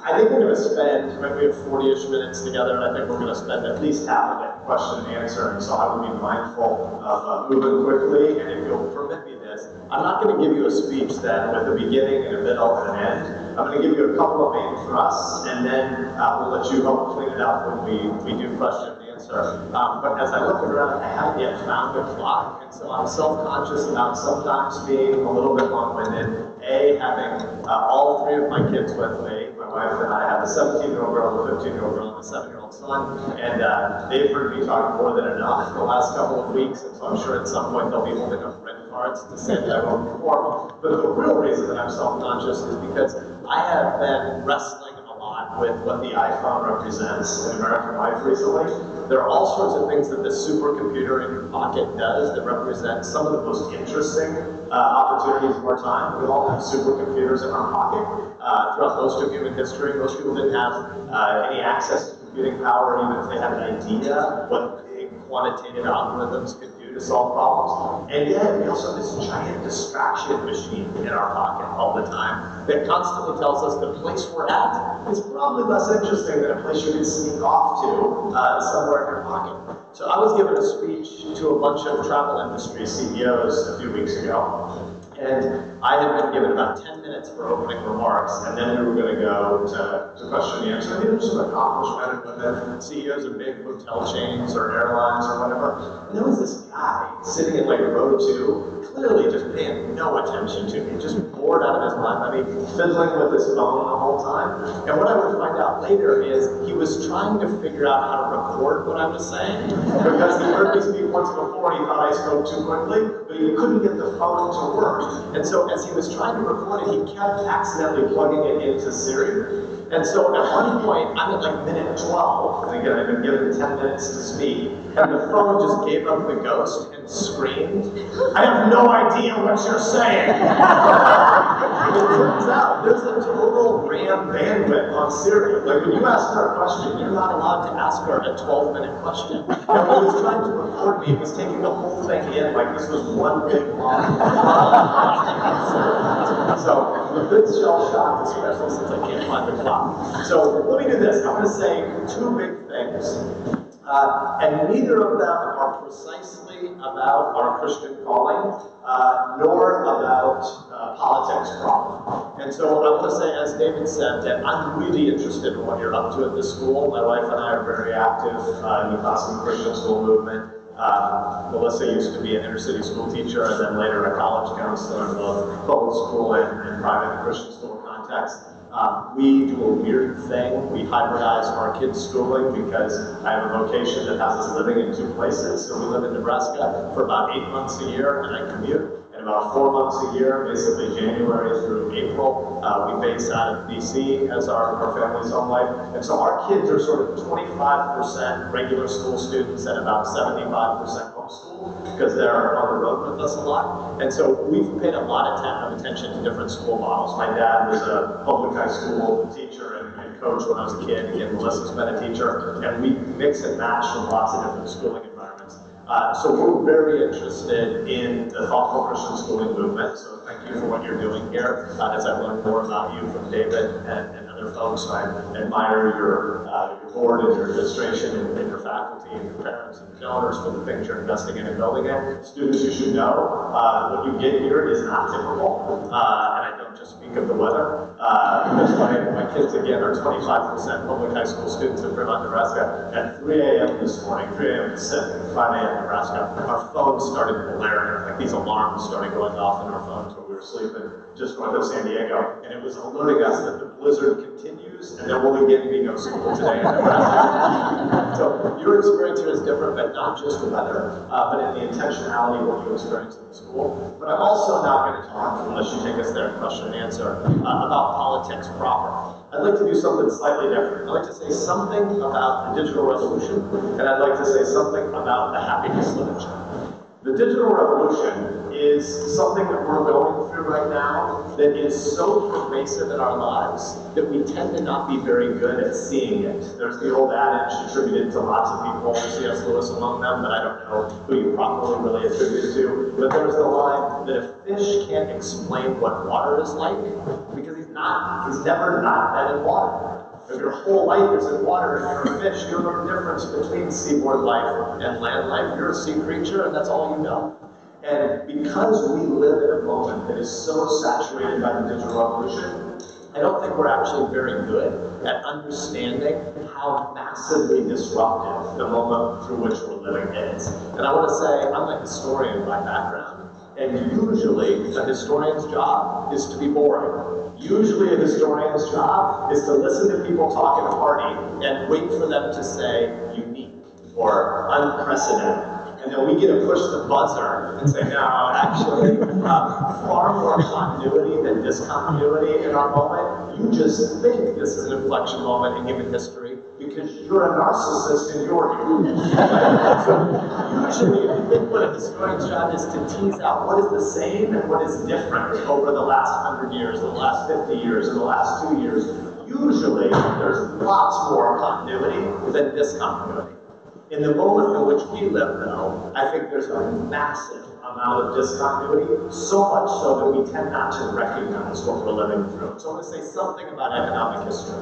I think we're going to spend, we have 40-ish minutes together, and I think we're going to spend at least half of it question and answering, so I will be mindful of moving quickly, and if you'll permit me this, I'm not going to give you a speech that with a beginning and a middle and an end. I'm going to give you a couple of main thrusts, and then we'll let you help clean it up when we do question and answer. But as I look around, I haven't yet found the clock, and so I'm self-conscious about sometimes being a little bit long-winded. Having all three of my kids with me. My wife and I have a 17-year-old girl, a 15-year-old girl, and a 7-year-old son, and they've heard me talk more than enough the last couple of weeks, and so I'm sure at some point they'll be holding up red cards to say that I won't perform. But the real reason that I'm self-conscious is because I have been wrestling a lot with what the iPhone represents in American life recently. There are all sorts of things that the supercomputer in your pocket does that represent some of the most interesting opportunities of our time. We all have supercomputers in our pocket. Throughout most of human history, most people didn't have any access to computing power, even if they had an idea what big quantitative algorithms could do to solve problems. And yet, we also have this giant distraction machine in our pocket all the time that constantly tells us the place we're at is probably less interesting than a place you can sneak off to somewhere in your pocket. So I was given a speech to a bunch of travel industry CEOs a few weeks ago. And I had been given about 10 minutes for opening remarks, and then we were going to go to question and answer. These are some accomplished men and women, CEOs of big hotel chains or airlines or whatever. And there was this guy sitting in like row 2, clearly just paying no attention to me, just bored out of his mind. I mean, fiddling with his phone the whole time. And what I would find out later is he was trying to figure out how to record what I was saying, because he heard me speak once before and he thought I spoke too quickly, but he couldn't get the phone to work. And so as he was trying to record it, he kept accidentally plugging it into Siri. And so at one point, I'm at like minute 12, and again, I've been given 10 minutes to speak, and the phone just gave up the ghost and screamed, "I have no idea what you're saying!" It turns out there's a total RAM bandwidth on Siri. Like when you ask her a question, you're not allowed to ask her a 12-minute question. And when he was trying to record me, he was taking the whole thing in like this was one big long. So I'm a bit shell-shocked, especially since I can't find the clock. So let me do this. I'm going to say two big things. And neither of them are precisely about our Christian calling, nor about politics proper. And so I want to say, as David said, that I'm really interested in what you're up to at this school. My wife and I are very active in the Classical Christian School movement. Melissa used to be an inner-city school teacher and then later a college counselor in both public school and private Christian school context. We do a weird thing. We hybridize our kids' schooling because I have a vocation that has us living in 2 places. So we live in Nebraska for about 8 months a year, and I commute. And about 4 months a year, basically January through April, we base out of DC as our family's home life. And so our kids are sort of 25% regular school students and about 75% homeschool because they're on the road with us a lot. And so we've paid a lot of attention to different school models. My dad was a public high school teacher and coach when I was a kid. Again, Melissa's been a teacher. And we mix and match from lots of different schooling environments. So we're very interested in the thoughtful Christian schooling movement. So thank you for what you're doing here. As I've learned more about you from David and other folks, I admire your board and your administration and your faculty and your parents and donors for the things you're investing in and building it. Students, you should know what you get here is not typical. And I don't just speak of the weather. Because my kids, again, are 25% public high school students in Fremont, Nebraska. At 3 a.m. this morning, 3 a.m. Pacific, 5 a.m. Nebraska, our phones started blaring. Like these alarms started going off in our phones when we were sleeping just north of San Diego. And it was alerting us that the blizzard continues and there will again be no school today in Nebraska. So your experience here is different, but not just the weather, but in the intentionality of what you experience in the school. But I'm also not going to talk, unless you take us there in question and answer, about politics proper. I'd like to do something slightly different. I'd like to say something about the digital revolution, and I'd like to say something about the happiness literature. The digital revolution is something that we're going through right now that is so pervasive in our lives that we tend to not be very good at seeing it. There's the old adage attributed to lots of people, C.S. Lewis among them, that I don't know who you properly really attribute it to, but there's the line that a fish can't explain what water is like because he's he's never not been in water. If your whole life is in water and you're a fish, you know the difference between seaboard life and land life. You're a sea creature and that's all you know. And because we live in a moment that is so saturated by the digital revolution, I don't think we're actually very good at understanding how massively disruptive the moment through which we're living is. And I want to say, I'm a historian by background, and usually a historian's job is to be boring. Usually a historian's job is to listen to people talk at a party and wait for them to say unique or unprecedented. And then we get to push the buzzer and say, no, actually, far more continuity than discontinuity in our moment. You just think this is an inflection moment in human history because you're a narcissist and you're human. So usually, if you think what a historian's job is to tease out what is the same and what is different over the last 100 years, the last 50 years, or the last 2 years, usually there's lots more continuity than discontinuity. In the moment in which we live, though, I think there's a massive amount of discontinuity, so much so that we tend not to recognize what we're living through. So I want to say something about economic history.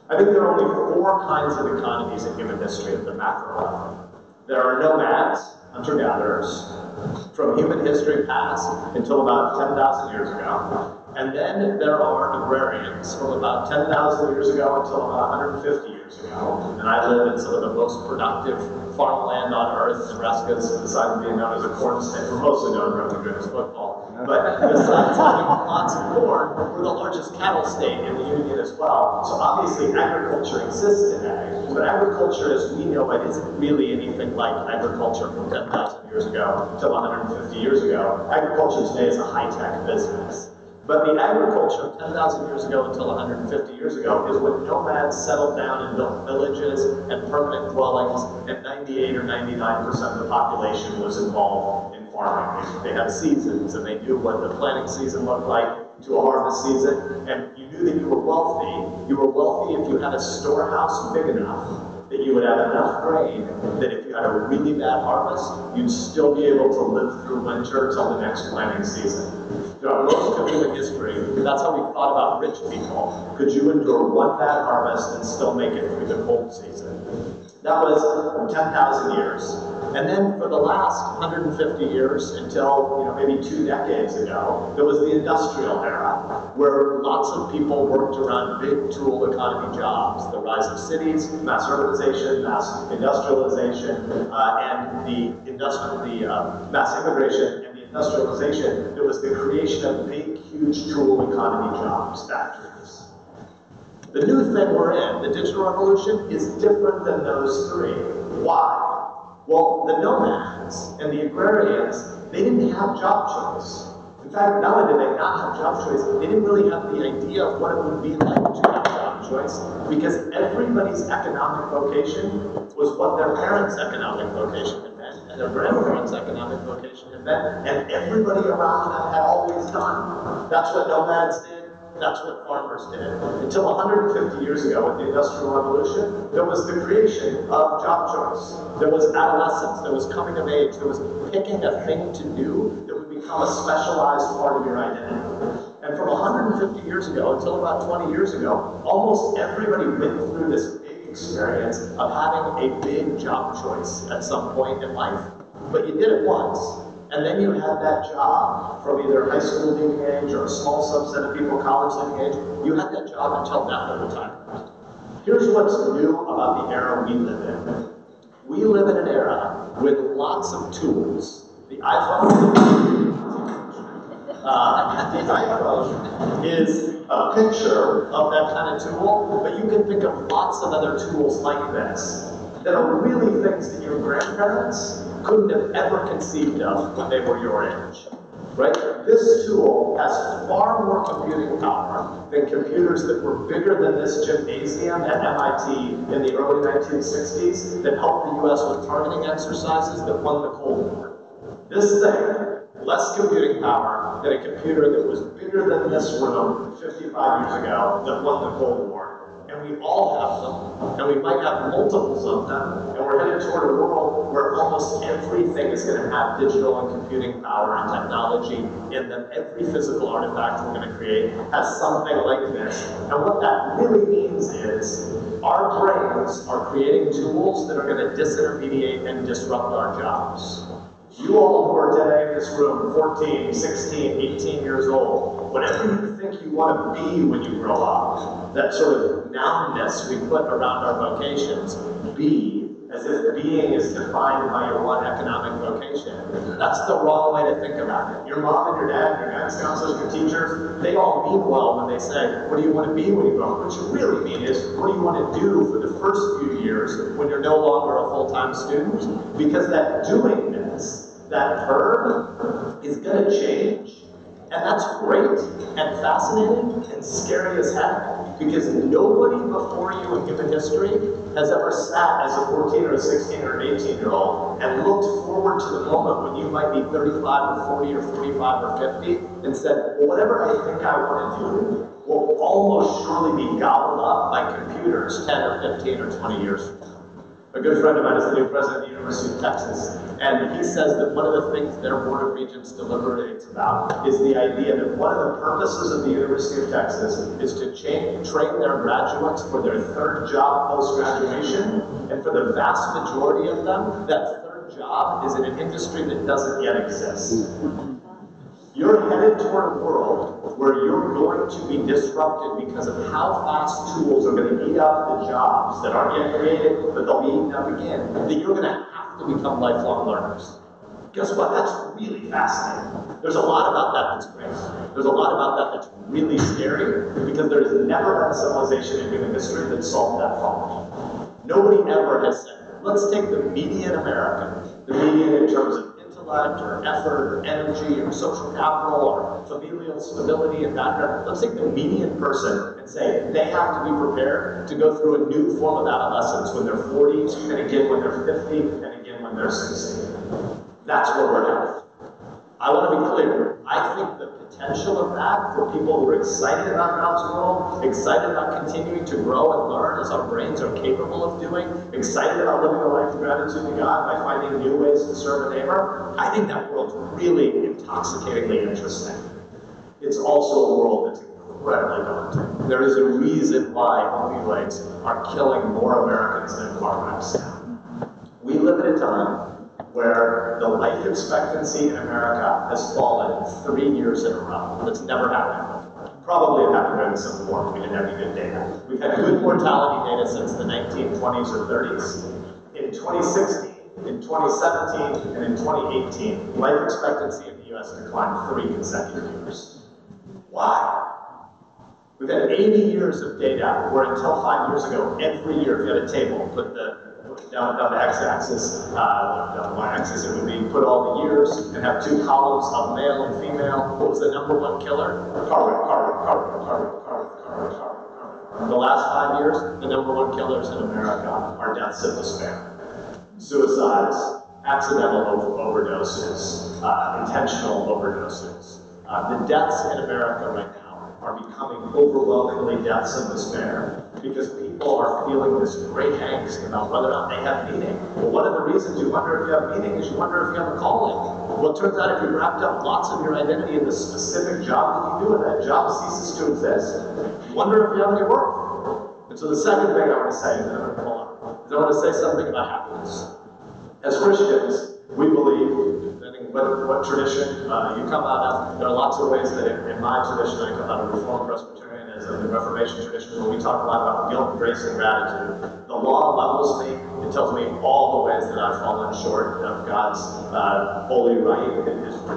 I think there are only 4 kinds of economies in human history at the macro level. There are nomads, hunter-gatherers, from human history past until about 10,000 years ago. And then there are agrarians from about 10,000 years ago until about 150 years ago. And I live in some of the most productive farmland on earth. Nebraska is, besides being known as a corn state, we're mostly known for good as football. But besides having lots of corn, we're the largest cattle state in the Union as well. So obviously agriculture exists today. But agriculture as we know it isn't really anything like agriculture from 10,000 years ago until 150 years ago. Agriculture today is a high-tech business. But the agriculture of 10,000 years ago until 150 years ago is when nomads settled down and built villages and permanent dwellings, and 98 or 99% of the population was involved in farming. They had seasons, and they knew what the planting season looked like to a harvest season, and you knew that you were wealthy. You were wealthy if you had a storehouse big enough that you would have enough grain that if you had a really bad harvest, you'd still be able to live through winter till the next planting season. Throughout most of human history, that's how we thought about rich people. Could you endure one bad harvest and still make it through the cold season? That was 10,000 years. And then for the last 150 years until maybe 2 decades ago, there was the industrial era, where lots of people worked around big tool economy jobs. The rise of cities, mass urbanization, mass industrialization, and the mass immigration and the industrialization. There was the creation of big, huge tool economy jobs, factories. The new thing we're in, the digital revolution, is different than those 3. Why? Well, the nomads and the agrarians, they didn't have job choice. In fact, not only did they not have job choice, they didn't really have the idea of what it would be like to have job choice, because everybody's economic vocation was what their parents' economic vocation had been, and their grandparents' economic vocation had been, and everybody around them had always done. That's what nomads did. That's what farmers did. Until 150 years ago, with the Industrial Revolution, there was the creation of job choice. There was adolescence. There was coming of age. There was picking a thing to do that would become a specialized part of your identity. And from 150 years ago until about 20 years ago, almost everybody went through this big experience of having a big job choice at some point in life. But you did it once. And then you had that job from either high school leaving age or a small subset of people college leaving age. You had that job until death or retirement. Here's what's new about the era we live in. We live in an era with lots of tools. The iPhone is a picture of that kind of tool, but you can think of lots of other tools like this that are really things that your grandparents couldn't have ever conceived of when they were your age, right? This tool has far more computing power than computers that were bigger than this gymnasium at MIT in the early 1960s that helped the US with targeting exercises that won the Cold War. This thing, less computing power than a computer that was bigger than this room 55 years ago that won the Cold War. and we all have them, and we might have multiples of them, and we're headed toward a world where almost everything is going to have digital and computing power and technology in them. Every physical artifact we're going to create has something like this. And what that really means is our brains are creating tools that are going to disintermediate and disrupt our jobs. You all who are today in this room, 14, 16, 18 years old, whatever you think you want to be when you grow up, that sort of nounness we put around our vocations, be, as if being is defined by your one economic vocation. That's the wrong way to think about it. Your mom and your dad, your guidance counselors, your teachers, they all mean well when they say, what do you want to be when you grow up? What you really mean is, what do you want to do for the first few years when you're no longer a full-time student? Because that doingness, that verb, is going to change. And that's great and fascinating and scary as heck, because nobody before you in human history has ever sat as a 14 or a 16 or an 18-year-old and looked forward to the moment when you might be 35 or 40 or 45 or 50 and said, well, whatever I think I want to do will almost surely be gobbled up by computers 10 or 15 or 20 years from now. A good friend of mine is the new president of the University of Texas, and he says that one of the things their Board of Regents deliberates about is the idea that one of the purposes of the University of Texas is to train their graduates for their third job post-graduation, and for the vast majority of them, that third job is in an industry that doesn't yet exist. You're headed toward a world where you're going to be disrupted because of how fast tools are going to eat up the jobs that aren't yet created, but they'll be eaten up again, that you're going to have to become lifelong learners. Guess what? That's really fascinating. There's a lot about that that's great. There's a lot about that that's really scary, because there's never been a civilization in human history that solved that problem. Nobody ever has said, let's take the median American, the median in terms of intellect or effort or energy or social capital or familial stability and background. Let's take the median person and say they have to be prepared to go through a new form of adolescence when they're 40, and again when they're 50, and again when they're 60. That's where we're headed. I want to be clear. I think the potential of that for people who are excited about God's world, excited about continuing to grow and learn as our brains are capable of doing, excited about living a life of gratitude to God by finding new ways to serve a neighbor, I think that world's really intoxicatingly interesting. It's also a world that's incredibly daunting. There is a reason why opioids are killing more Americans than car wrecks now. We live at a time where the life expectancy in America has fallen 3 years in a row. That's never happened before. Probably it happened during the Civil War. We didn't have any good data. We've had good mortality data since the 1920s or 30s. In 2016, in 2017, and in 2018, life expectancy in the U.S. declined 3 consecutive years. Why? We've had 80 years of data where until 5 years ago, every year, if you had a table, put down the x-axis, down the y-axis, it would be put all the years and have 2 columns of male and female. What was the number 1 killer? Car wreck. The last 5 years, the number 1 killers in America are deaths of despair. Suicides, accidental overdoses, intentional overdoses. The deaths in America right now are becoming overwhelmingly deaths of despair, because people are feeling this great angst about whether or not they have meaning. Well, one of the reasons you wonder if you have meaning is you wonder if you have a calling. Well, it turns out if you wrapped up lots of your identity in the specific job that you do, and that job ceases to exist, you wonder if you have any worth. And so the second thing I want to say, and then I'm going to pull up, is I want to say something about happiness. As Christians, we believe, depending what tradition you come out of, there are lots of ways that in my tradition, I come out of Reformed Presbyterianism, the Reformation tradition, where we talk a lot about guilt, grace, and gratitude. The law levels me. It tells me all the ways that I've fallen short of God's holy right,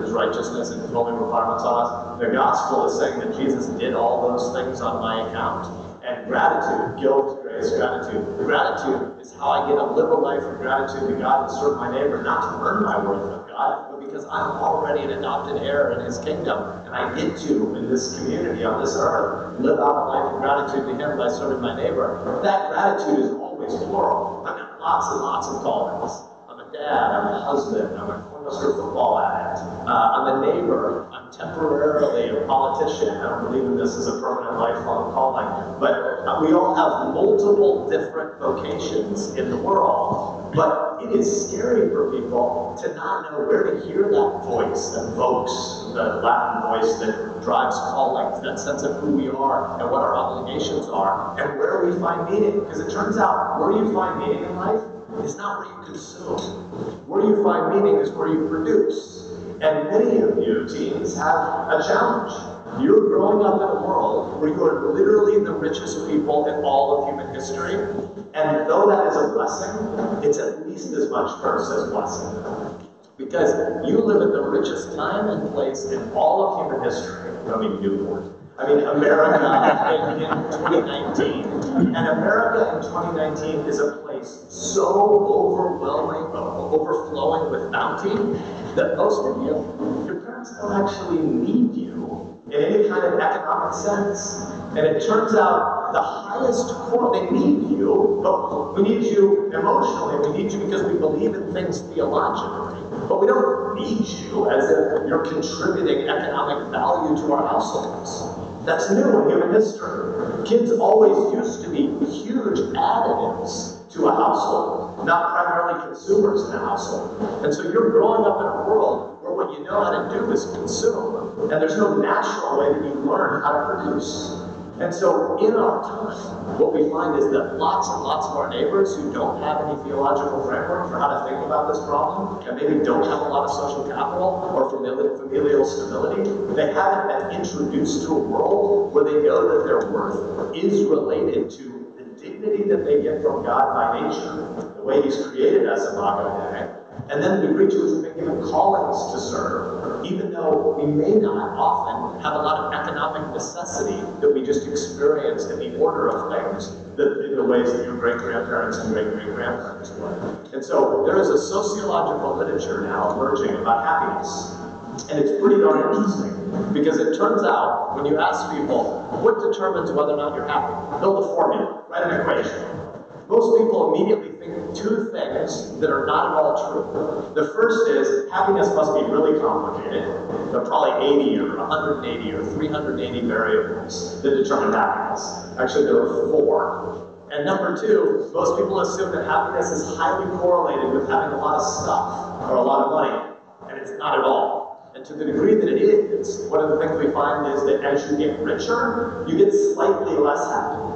His righteousness, and His holy requirements on us. The gospel is saying that Jesus did all those things on my account. And gratitude, guilt, grace, gratitude. Gratitude is how I get to live a life of gratitude to God and serve my neighbor, not to earn my worth with God, but because I'm already an adopted heir in His kingdom, and I get to, in this community, on this earth, live out a life of gratitude to Him by serving my neighbor. That gratitude is always plural. I've got lots and lots of callings. I'm a dad, I'm a husband, I'm a cornerstone football addict, I'm a neighbor, I'm temporarily a politician. I don't believe in this as a permanent lifelong calling, but we all have multiple different vocations in the world, but it is scary for people to not know where to hear that voice, that vox, the Latin voice that drives calling, that sense of who we are and what our obligations are, and where we find meaning. Because it turns out where you find meaning in life is not where you consume. Where you find meaning is where you produce. And many of you teens have a challenge. You're growing up in a world where you are literally the richest people in all of human history. And though that is a blessing, it's at least as much curse as blessing. Because you live at the richest time and place in all of human history. I don't mean Newport. I mean America in 2019. And America in 2019 is a place so overflowing with bounty that most of you, your parents don't actually need you in any kind of economic sense. And it turns out the highest core, they need you, but we need you emotionally, we need you because we believe in things theologically. But we don't need you as if you're contributing economic value to our households. That's new in human history. Kids always used to be huge additives to a household, not primarily consumers in a household. And so you're growing up in a world where what you know how to do is consume, and there's no natural way that you learn how to produce. And so in our time, what we find is that lots and lots of our neighbors who don't have any theological framework for how to think about this problem, and maybe don't have a lot of social capital or familial stability, they haven't been introduced to a world where they know that their worth is related to the dignity that they get from God by nature, the way He's created us Imago Dei, and then the degree to which we've been given callings to serve, even though we may not often have a lot of economic necessity that we just experience in the order of things, in the ways that your great-grandparents and great-great-grandparents would. And so there is a sociological literature now emerging about happiness. And it's pretty darn interesting, because it turns out, when you ask people, what determines whether or not you're happy? Build a formula, write an equation. Most people immediately think of two things that are not at all true. The first is, happiness must be really complicated. There are probably 80 or 180 or 380 variables that determine happiness. Actually, there are 4. And number 2, most people assume that happiness is highly correlated with having a lot of stuff or a lot of money. And it's not at all. And to the degree that it is, one of the things we find is that as you get richer, you get slightly less happy.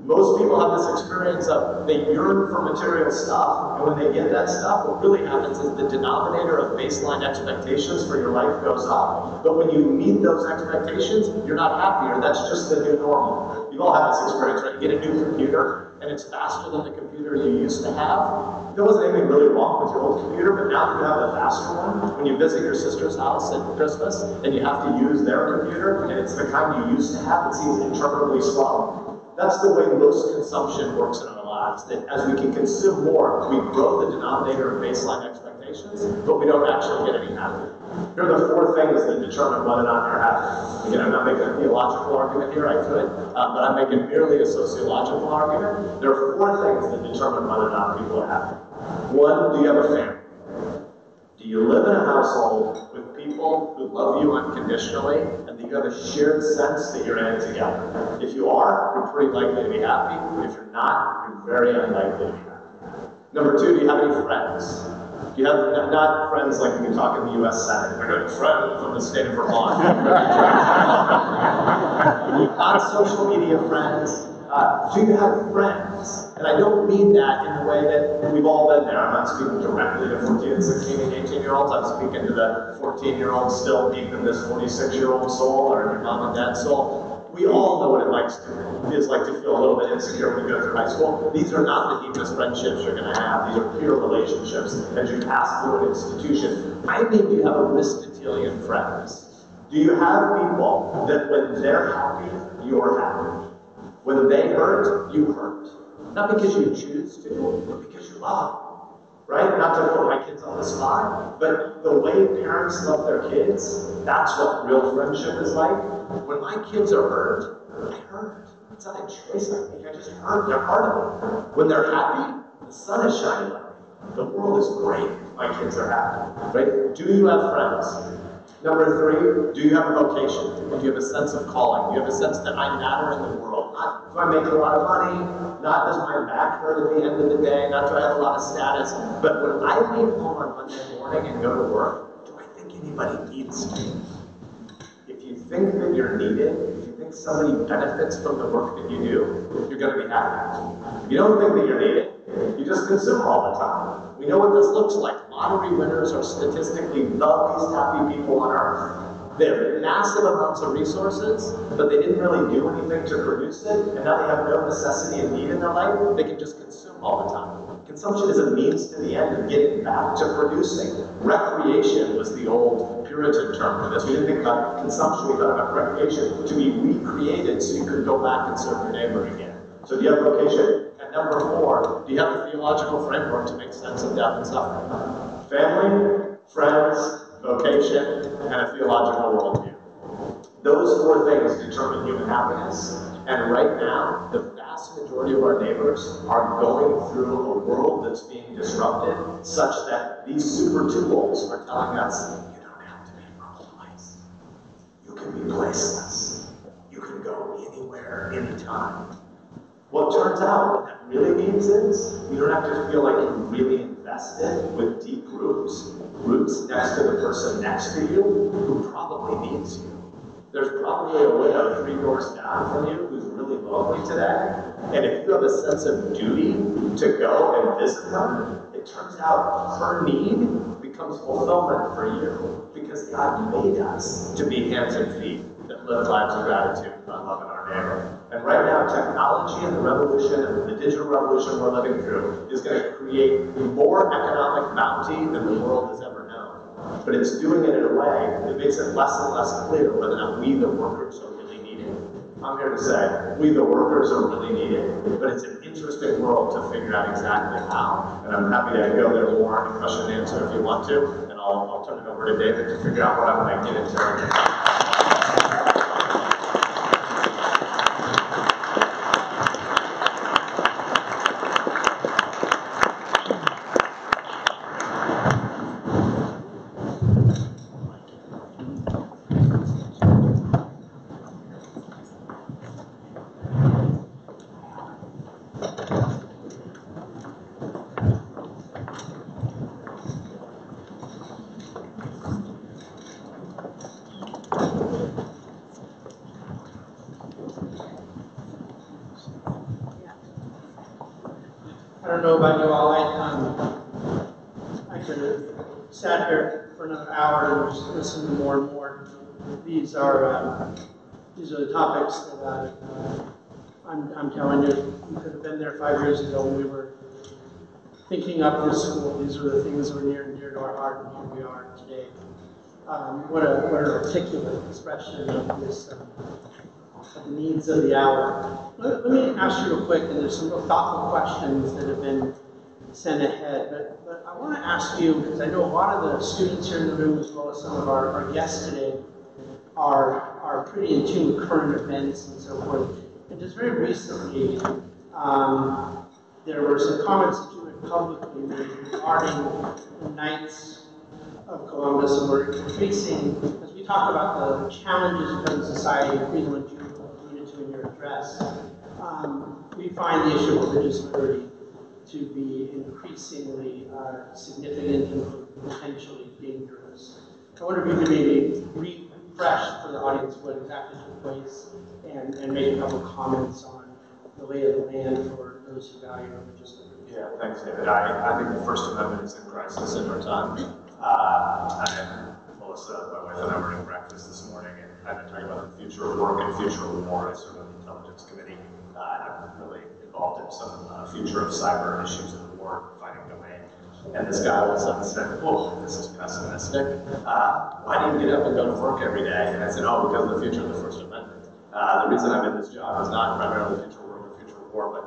Most people have this experience of they yearn for material stuff, and when they get that stuff, what really happens is the denominator of baseline expectations for your life goes up. But when you meet those expectations, you're not happier. That's just the new normal. You've all had this experience, right? You get a new computer, and it's faster than the computer you used to have. There wasn't anything really wrong with your old computer, but now that you have a faster one, when you visit your sister's house at Christmas, and you have to use their computer, and it's the kind you used to have, it seems interminably slow. That's the way most consumption works in our lives, that as we can consume more, we grow the denominator of baseline expectations, but we don't actually get any happier. Here are the 4 things that determine whether or not you're happy. Again, I'm not making a theological argument here, I could, but I'm making merely a sociological argument. There are 4 things that determine whether or not people are happy. 1, do you have a family? Do you live in a household with people who love you unconditionally and that you have a shared sense that you're in it together? If you are, you're pretty likely to be happy. If you're not, you're very unlikely to be happy. Number 2, do you have any friends? Do you have, not friends like you can talk in the U.S. Senate. I got a friend from the state of Vermont. Not social media friends. Do you have friends? And I don't mean that in the way that we've all been there. I'm not speaking directly to 14, 16, and 18-year-olds. I'm speaking to the 14-year-olds still deep in this 46-year-old soul or in your mom and dad's soul. We all know what it feels like to feel a little bit insecure when you go through high school. These are not the deepest friendships you're going to have. These are peer relationships as you pass through an institution. I mean, do you have Aristotelian friends? Do you have people that when they're happy, you're happy? When they hurt, you hurt. Not because you choose to, but because you love. Right? Not to put my kids on the spot, but the way parents love their kids, that's what real friendship is like. When my kids are hurt, I hurt. It's not a choice I make, I just hurt. They're part of it. When they're happy, the sun is shining on me. The world is great. My kids are happy. Right? Do you have friends? Number 3, do you have a vocation? Do you have a sense of calling? Do you have a sense that I matter in the world? Not do I make a lot of money, not does my back hurt at the end of the day, not do I have a lot of status, but when I leave home on Monday morning and go to work, do I think anybody needs me? If you think that you're needed, if you think somebody benefits from the work that you do, you're going to be happy. If you don't think that you're needed, you just consume all the time. We know what this looks like. Lottery winners are statistically the least happy people on earth. They have massive amounts of resources, but they didn't really do anything to produce it, and now they have no necessity and need in their life. They can just consume all the time. Consumption is a means to the end of getting back to producing. Recreation was the old Puritan term for this. We didn't think about consumption, we thought about recreation, to be recreated so you could go back and serve your neighbor again. So do you have vocation? And number 4, do you have a theological framework to make sense of death and suffering? Family, friends, vocation, and a theological worldview. Those 4 things determine human happiness, and right now, the vast majority of our neighbors are going through a world that's being disrupted such that these super tools are telling us, you don't have to be from a place. You can be placeless. You can go anywhere, anytime. What turns out, what that really means is, you don't have to feel like you're really invested with deep roots next to the person next to you who probably needs you. There's probably a widow 3 doors down from you who's really lonely today, and if you have a sense of duty to go and visit them, it turns out her need becomes fulfillment for you, because God made us to be hands and feet that live lives of gratitude and love in our neighbor. And right now, technology and the revolution, and the digital revolution we're living through, is going to create more economic bounty than the world has ever known. But it's doing it in a way that makes it less and less clear whether or not we, the workers, are really needed. I'm here to say, we, the workers, are really needed, but it's an interesting world to figure out exactly how. And I'm happy to go there more in question and answer if you want to, and I'll turn it over to David to figure out what I might get into. I don't know about you all, I could have sat here for another hour and just listened to more and more. These are the topics that I'm telling you, we could have been there 5 years ago when we were thinking up this school. These are the things that were near and dear to our heart, and here we are today. What an articulate expression of this, of the needs of the hour. Let me ask you real quick, and there's some real thoughtful questions that have been sent ahead, but I want to ask you, because I know a lot of the students here in the room, as well as some of our guests today, are pretty in tune with current events and so forth. And just very recently, there were some comments that you had publicly made regarding the Knights of Columbus, and we're increasing, as we talk about the challenges of present society, including what you alluded to in your address, we find the issue of religious liberty to be increasingly significant and potentially dangerous. I wonder if you could maybe refresh for the audience what exactly took place and make a couple comments on the lay of the land for those who value religious liberty. Yeah, thanks, David. I think the First Amendment is in crisis in our time. Melissa, my wife, and I were having breakfast this morning, and I've been talking about the future of work and future of war. I serve on the Intelligence Committee. I'm really involved in some future of cyber issues in the war fighting domain. And this guy all of a sudden said, "Oh, this is pessimistic. Why do you get up and go to work every day?" And I said, "Oh, because of the future of the First Amendment. The reason I'm in this job is not primarily the future of work or the future of war, but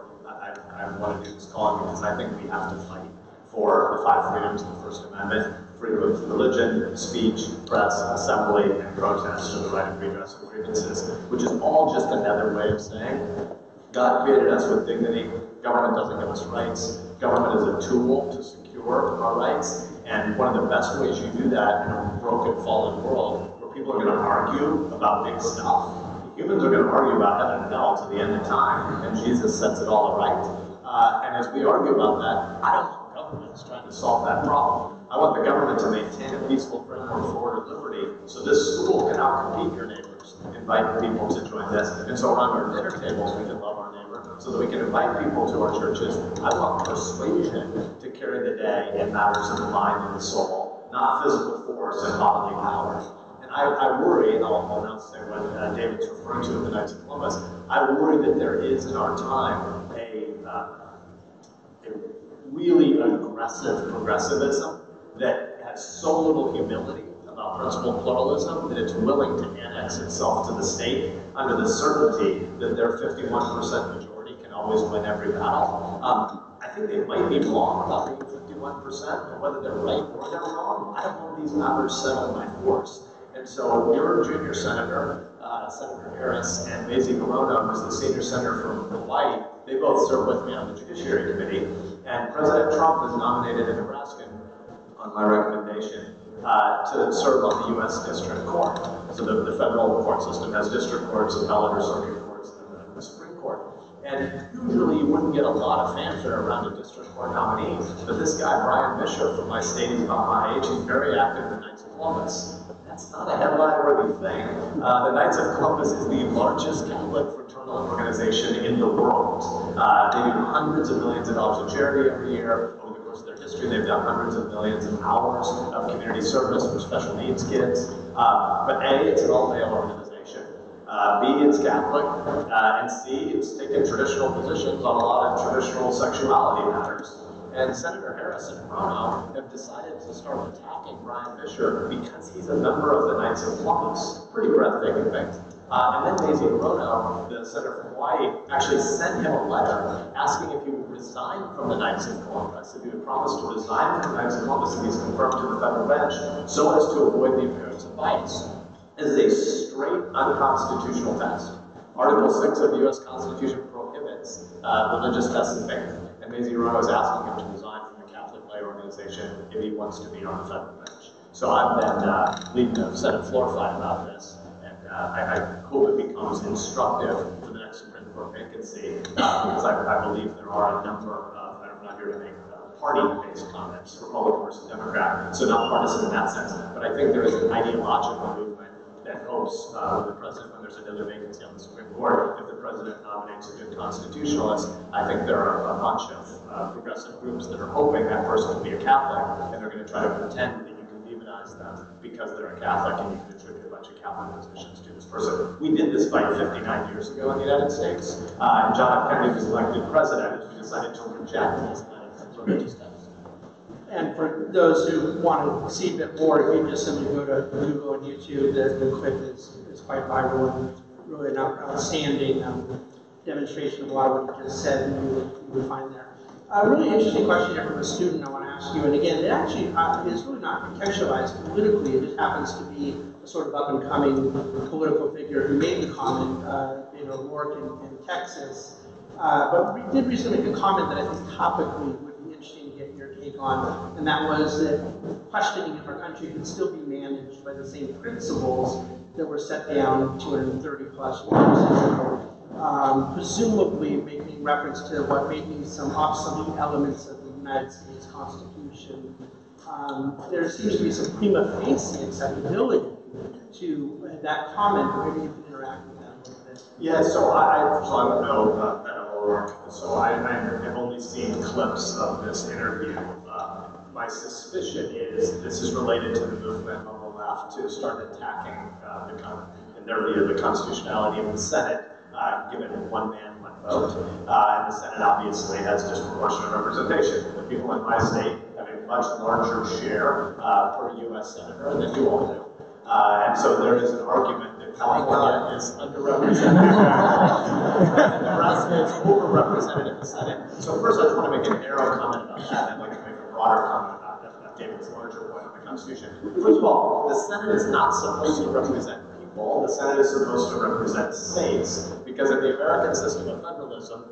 I want to do this calling because I think we have to fight for the 5 freedoms of the First Amendment: freedom of religion, speech, press, assembly, and protest, and the right of redress of grievances," which is all just another way of saying God created us with dignity. Government doesn't give us rights. Government is a tool to secure work, our rights. And one of the best ways you do that in a broken, fallen world, where people are going to argue about big stuff. Humans are going to argue about heaven and hell to the end of time, and Jesus sets it all right. And as we argue about that, I don't want governments trying to solve that problem. I want the government to maintain a peaceful framework for ordered liberty, so this school can outcompete your neighbors, invite people to join this. And so around our dinner tables, we can love our neighbor, so that we can invite people to our churches. I want persuasion to carry the day in matters of the mind and the soul, not physical force and bodily power. And I worry, and I'll now say what David's referring to at the Knights of Columbus, I worry that there is in our time a really aggressive progressivism that has so little humility about principled pluralism that it's willing to annex itself to the state under the certainty that their 51% majority can always win every battle. I think they might be wrong about being 51%, but whether they're right or they're wrong, I don't want these matters settled by force. And so your junior senator, Senator Harris, and Mazie Hirono, who's the senior senator from Hawaii, they both serve with me on the Judiciary Committee. And President Trump has nominated a Nebraskan, on my recommendation, to serve on the U.S. District Court. So the federal court system has district courts, appellate or circuit courts, and the Supreme Court. And usually you wouldn't get a lot of fanfare around a district court nominee, but this guy, Brian Bishop from my state, he's about my age, he's very active in the Knights of Columbus. That's not a headline-worthy thing. The Knights of Columbus is the largest Catholic fraternal organization in the world. They do hundreds of millions of dollars of charity every year. Over the course of their history, they've done hundreds of millions of hours of community service for special needs kids. But A, it's an all-male organization. B, it's Catholic. And C, it's taken traditional positions on a lot of traditional sexuality matters. And Senator Harris and Hirono have decided to start attacking Brian Fisher because he's a member of the Knights of Columbus. Pretty breathtaking thing. And then Mazie Hirono, the senator from Hawaii, actually sent him a letter asking if he would resign from the Knights of Columbus, if he would promise to resign from the Knights of Columbus if he's confirmed to the federal bench, so as to avoid the appearance of bias. This is a straight unconstitutional test. Article 6 of the U.S. Constitution prohibits religious tests of faith. And Mazie Hirono is asking him to resign from the Catholic lay organization if he wants to be on the federal bench. So I've been leading a Senate floor fight about this, and I hope it becomes instructive for the next Supreme Court vacancy, because I believe there are a number of, I'm not here to make party-based comments, Republican versus Democrat, so not partisan in that sense, but I think there is an ideological movement that hopes when there's another vacancy on the Supreme Court, if the president nominates a good constitutionalist, I think there are a bunch of progressive groups that are hoping that person will be a Catholic, and they're going to try to pretend that you can demonize them because they're a Catholic and you can attribute a bunch of Catholic positions to this person. We did this fight 59 years ago in the United States, and John F. Kennedy was elected president, and we decided to reject this kind of religious text. And for those who want to see a bit more, you just simply go to Google and YouTube. The clip is quite viral and really an outstanding demonstration of a lot of what you just said, and you would find there. A really interesting question here from a student I want to ask you, and again, it actually is really not contextualized politically. It just happens to be a sort of up-and-coming political figure who made the comment, work in Texas, but we did recently make a comment that I think topically would be interesting to get your take on, and that was that questioning if our country could still be managed by the same principles that were set down 230 plus years ago, presumably making reference to what may be some obsolete elements of the United States Constitution. There seems to be some prima facie acceptability to that comment. Maybe you can interact with that a little bit. Yeah, so I don't know Ben O'Rourke, so I have only seen clips of this interview. My suspicion is this is related to the movement on the left to start attacking in their view, the constitutionality of the Senate, given one man, one vote. And the Senate obviously has disproportionate representation. The people in my state have a much larger share per U.S. senator than you all do. And so there is an argument that California is underrepresented, and Nebraska is overrepresented in the Senate. So first I just want to make an narrow comment about that, and I'd like to make a broader comment about David's larger point on the Constitution. First of all, the Senate is not supposed to represent people. The Senate is supposed to represent states, because in the American system of federalism,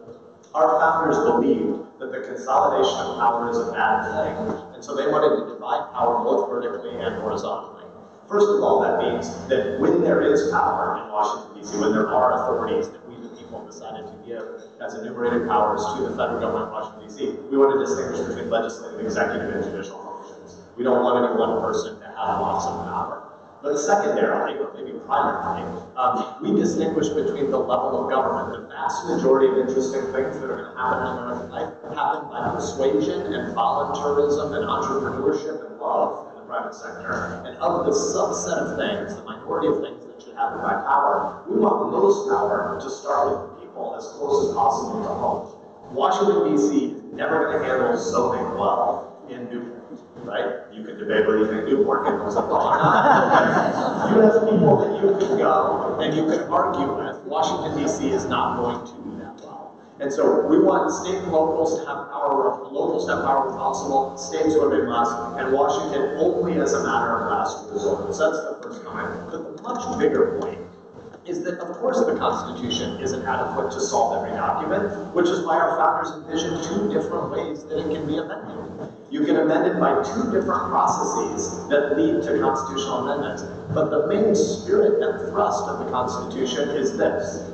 Our founders believed that the consolidation of power is a bad thing, and so they wanted to divide power both vertically and horizontally. First of all, that means that when there is power in Washington, D.C., when there are authorities that we the people decided to give as enumerated powers to the federal government in Washington, D.C., we want to distinguish between legislative, executive, and judicial functions. We don't want any one person to have lots of power. But secondarily, or maybe primarily, we distinguish between the level of government. The vast majority of interesting things that are going to happen in American life happen by persuasion and voluntarism and entrepreneurship and love in the private sector. And of the subset of things, the minority of things that should happen by power, we want most power to start with the people as close as possible to home. Washington, D.C. is never going to handle zoning well in Newport. Right? You can debate whether you think Newport handles it well or not. You have people that you can go and you can argue with. Washington, D.C. is not going to do that well. And so we want state and locals to have power, locals to have power where possible, states where they must, and Washington only as a matter of last resort. So that's the first comment. But the much bigger point is that, of course, the Constitution isn't adequate to solve every document, which is why our founders envisioned two different ways that it can be amended. You can amend it by two different processes that lead to constitutional amendments. But the main spirit and thrust of the Constitution is this.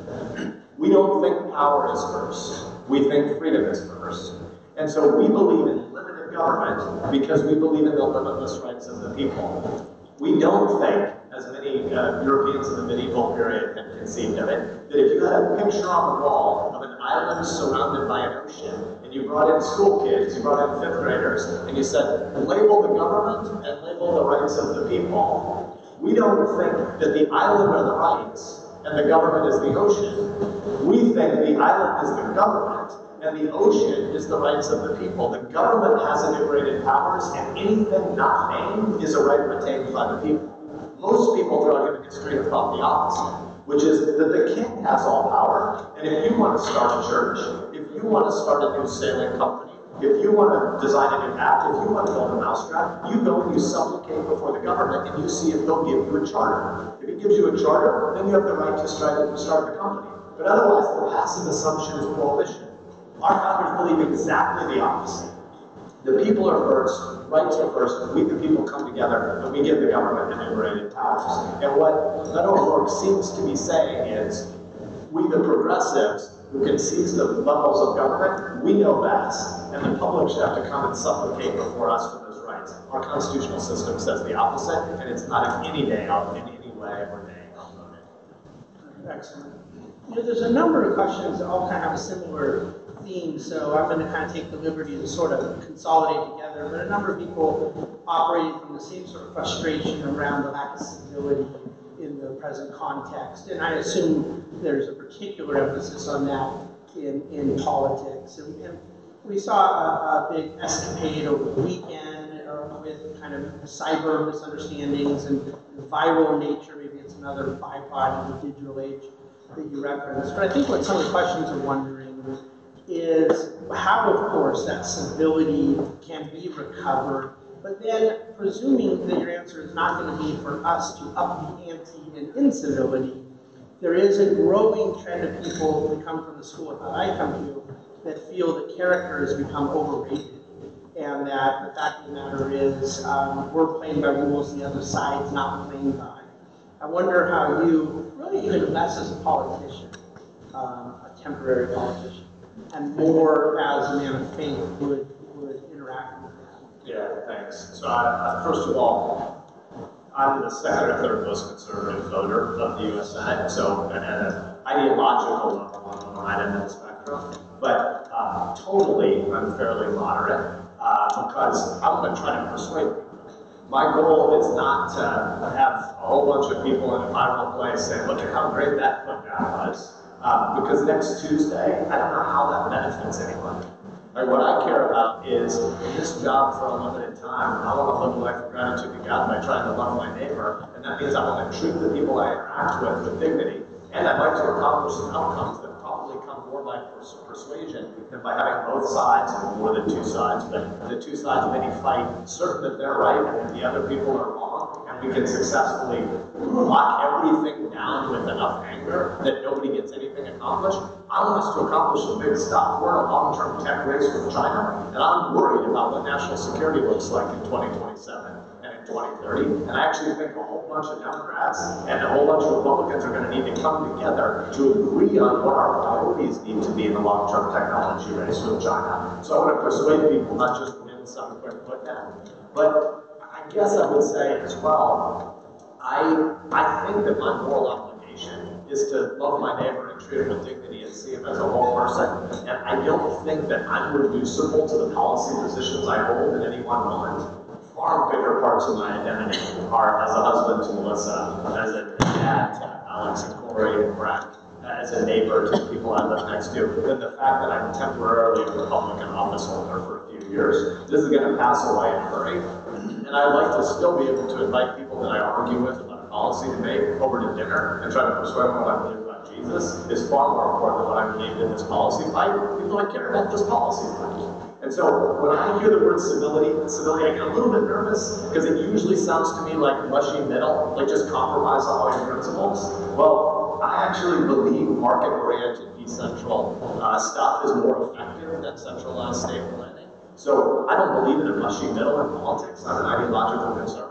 We don't think power is first. We think freedom is first. And so we believe in limited government because we believe in the limitless rights of the people. We don't think, as many Europeans in the medieval period had conceived of it, that if you had a picture on the wall of an island surrounded by an ocean, and you brought in school kids, you brought in fifth graders, and you said, label the government and label the rights of the people. We don't think that the island are the rights and the government is the ocean. We think the island is the government and the ocean is the rights of the people. The government has enumerated powers, and anything not named is a right retained by the people. Most people throughout human history have thought the opposite, which is that the king has all power, and if you want to start a church, if you want to start a new sailing company, if you want to design a new app, if you want to build a mousetrap, you go and you supplicate before the government and you see if they'll give you a charter. If it gives you a charter, then you have the right to start the company. But otherwise, the passive assumption is prohibition. Our founders believe exactly the opposite. The people are first, rights are first, we the people come together, and we give the government enumerated powers. And what Beto O'Rourke seems to be saying is, we the progressives, who can seize the levels of government, we know best, and the public should have to come and supplicate before us for those rights. Our constitutional system says the opposite, and it's not in any way or day outvoted. Excellent. You know, there's a number of questions that all kind of have a similar theme, so I'm going to kind of take the liberty to sort of consolidate together. But a number of people operating from the same sort of frustration around the lack of civility in the present context, and I assume there's a particular emphasis on that in politics. And we saw a big escapade over the weekend with kind of cyber misunderstandings and viral nature. Maybe it's another byproduct of the digital age that you referenced. But I think what some of the questions are wondering is how, of course, that civility can be recovered, but then presuming that your answer is not going to be for us to up the ante in incivility, there is a growing trend of people that come from the school that I come to that feel that character has become overrated, and that the fact of the matter is we're playing by rules the other side's not playing by. I wonder how you, really even less as a politician, a temporary politician, and more as a man of faith would interact with that. Yeah, thanks. So first of all, I'm the second or third most conservative voter of the U.S. Senate, so at an ideological level, I'm on the right end of the spectrum, but totally I'm fairly moderate because I'm going to try to persuade people. My goal is not to have a whole bunch of people in a viral place saying, look at how great that put-down was. Because next Tuesday, I don't know how that benefits anyone. Like, what I care about is this job for a limited time. I want to live a life of gratitude to God by trying to love my neighbor, and that means I want to treat the people I interact with dignity. And I'd like to accomplish some outcomes that probably come more by persuasion than by having both sides, and more than two sides, but the two sides maybe fight certain that they're right and the other people are wrong, and we can successfully lock everything down with enough anger that nobody gets anything accomplished. I want us to accomplish some big stuff. We're in a long-term tech race with China, and I'm worried about what national security looks like in 2027 and in 2030. And I actually think a whole bunch of Democrats and a whole bunch of Republicans are going to need to come together to agree on what our priorities need to be in the long-term technology race with China. So I want to persuade people, not just win some quick put down. But I guess I would say as well, I think that my moral obligation is to love my neighbor and treat him with dignity and see him as a whole person. And I don't think that I'm reducible to the policy positions I hold in any one moment. Far bigger parts of my identity are as a husband to Melissa, as a dad to Alex and Corey and Brett, as a neighbor to the people I live next to, than the fact that I'm temporarily a Republican office holder for a few years. This is going to pass away in a hurry. And I'd like to still be able to invite people that I argue with about a policy debate over to dinner and try to persuade them what I believe about Jesus is far more important than what I believe in this policy fight, even though I care about this policy fight. And so when I hear the word civility, I get a little bit nervous because it usually sounds to me like mushy middle, like just compromise on all your principles. Well, I actually believe market-oriented, decentral stuff is more effective than centralized state planning. So I don't believe in a mushy middle in politics. I'm an ideological conservative.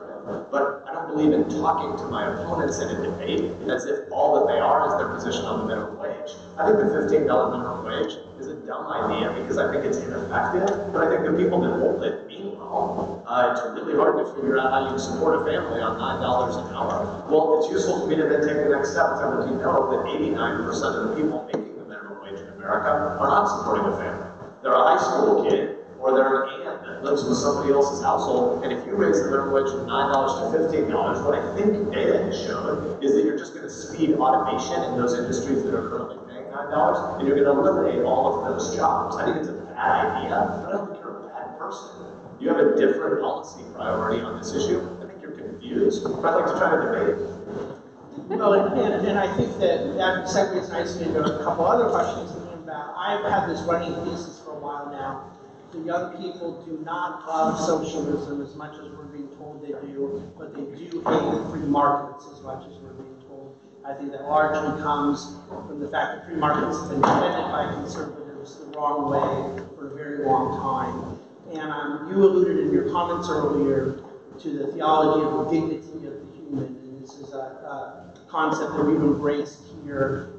But I don't believe in talking to my opponents in a debate as if all that they are is their position on the minimum wage. I think the $15 minimum wage is a dumb idea because I think it's ineffective, but I think the people that hold it mean well. It's really hard to figure out how you support a family on $9 an hour. Well, it's useful for me to then take the next step and tell them, you know that 89% of the people making the minimum wage in America are not supporting a family. They're a high school kid, or they're an aunt that lives with somebody else's household, and if you raise the minimum wage from $9 to $15, what I think data has shown is that you're just going to speed automation in those industries that are currently paying $9, and you're going to eliminate all of those jobs. I think it's a bad idea, but I don't think you're a bad person. You have a different policy priority on this issue. I think you're confused, but I'd like to try to debate it. Well, and I think that segues nicely into a couple other questions thinking about. I've had this running thesis for a while now. The young people do not love socialism as much as we're being told they do, but they do hate free markets as much as we're being told. I think that largely comes from the fact that free markets have been defended by conservatives the wrong way for a very long time. And you alluded in your comments earlier to the theology of the dignity of the human, and this is a concept that we've embraced here